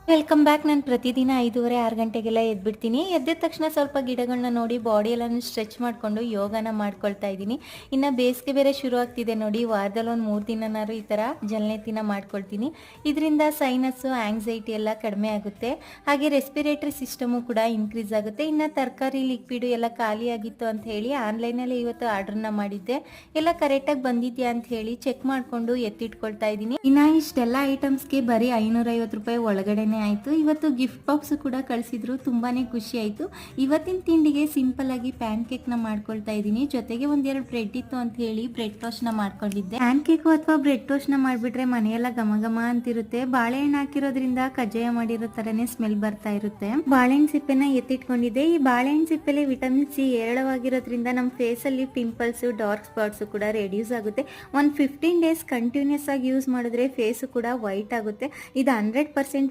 Welcome back. ನಾನು ಪ್ರತಿದಿನ 5:30-6 ಗಂಟೆಗೆಲ್ಲ ಎದ್ಬಿಡ್ತೀನಿ. ಎದ್ದ ತಕ್ಷಣ ಸ್ವಲ್ಪ ಗಿಡಗಳನ್ನ ನೋಡಿ ಬಾಡಿ ಎಲ್ಲಾನು ಸ್ಟ್ರೆಚ್ ಮಾಡಿಕೊಂಡು ಯೋಗನ ಮಾಡ್ಕೊಳ್ತಾ ಇದ್ದೀನಿ. ಇನ್ನು ಬೇಸಿಗೆ ಬೇರೆ ಶುರು ಆಗ್ತಿದೆ ನೋಡಿ, ವಾರದಲ್ಲಿ ಒಂದು 3 ದಿನನಾದ್ರು ಈ ಥರ ಜಲನೆತ್ತಿನ ಮಾಡ್ಕೊಳ್ತೀನಿ. ಇದರಿಂದ ಸೈನಸ್ಸು, ಆಂಗ್ಸೈಟಿ ಎಲ್ಲ ಕಡಿಮೆ ಆಗುತ್ತೆ. ಹಾಗೆ ರೆಸ್ಪಿರೇಟರಿ ಸಿಸ್ಟಮು ಕೂಡ ಇನ್ಕ್ರೀಸ್ ಆಗುತ್ತೆ. ಇನ್ನು ತರಕಾರಿ ಲಿಕ್ವಿಡು ಎಲ್ಲ ಖಾಲಿ ಆಗಿತ್ತು ಅಂತ ಹೇಳಿ ಆನ್ಲೈನಲ್ಲಿ ಇವತ್ತು ಆರ್ಡ್ರನ್ನ ಮಾಡಿದ್ದೆ. ಎಲ್ಲ ಕರೆಕ್ಟಾಗಿ ಬಂದಿದೆಯಾ ಅಂತ ಹೇಳಿ ಚೆಕ್ ಮಾಡಿಕೊಂಡು ಎತ್ತಿಟ್ಕೊಳ್ತಾ ಇದ್ದೀನಿ. ಇನ್ನು ಇಷ್ಟೆಲ್ಲ ಐಟಮ್ಸ್ಗೆ ಬರೀ 550 ರೂಪಾಯಿ ಒಳಗಡೆ ಆಯಿತು. ಇವತ್ತು ಗಿಫ್ಟ್ ಬಾಕ್ಸ್ ಕೂಡ ಕಳಿಸಿದ್ರು, ತುಂಬಾನೇ ಖುಷಿ ಆಯಿತು. ಇವತ್ತಿನ ತಿಂಡಿಗೆ ಸಿಂಪಲ್ ಆಗಿ ಪ್ಯಾನ್ ಕೇಕ್ನ ಮಾಡ್ಕೊಳ್ತಾ ಇದ್ದೀನಿ. ಜೊತೆಗೆ ಒಂದೆರಡು ಬ್ರೆಡ್ ಇತ್ತು ಅಂತ ಹೇಳಿ ಬ್ರೆಡ್ ಟೋಸ್ಟ್ನ ಮಾಡ್ಕೊಂಡಿದ್ದೆ. ಪ್ಯಾನ್ ಕೇಕು ಅಥವಾ ಬ್ರೆಡ್ ಟೋಸ್ಟ್ನ ಮಾಡಿಬಿಟ್ರೆ ಮನೆಯೆಲ್ಲ ಘಮ ಘಮ ಅಂತಿರುತ್ತೆ. ಬಾಳೆಹಣ್ಣು ಹಾಕಿರೋದ್ರಿಂದ ಕಜ್ಜಾಯ ಮಾಡಿರೋ ತರನೇ ಸ್ಮೆಲ್ ಬರ್ತಾ ಇರುತ್ತೆ. ಬಾಳೆಹಣ್ಣು ಸಿಪ್ಪೆನ ಎತ್ತಿಟ್ಕೊಂಡಿದ್ದೆ. ಈ ಬಾಳೆಹಣ್ಣು ಸಿಪ್ಪೆಲಿ ವಿಟಮಿನ್ ಸಿ ಹೇರಳವಾಗಿರೋದ್ರಿಂದ ನಮ್ಮ ಫೇಸ್ ಅಲ್ಲಿ ಪಿಂಪಲ್ಸ್, ಡಾರ್ಕ್ ಸ್ಪಾಟ್ಸ್ ಕೂಡ ರೆಡ್ಯೂಸ್ ಆಗುತ್ತೆ. ಒಂದು 15 ಡೇಸ್ ಕಂಟಿನ್ಯೂಸ್ ಆಗಿ ಯೂಸ್ ಮಾಡಿದ್ರೆ ಫೇಸ್ ಕೂಡ ವೈಟ್ ಆಗುತ್ತೆ. ಇದು 100%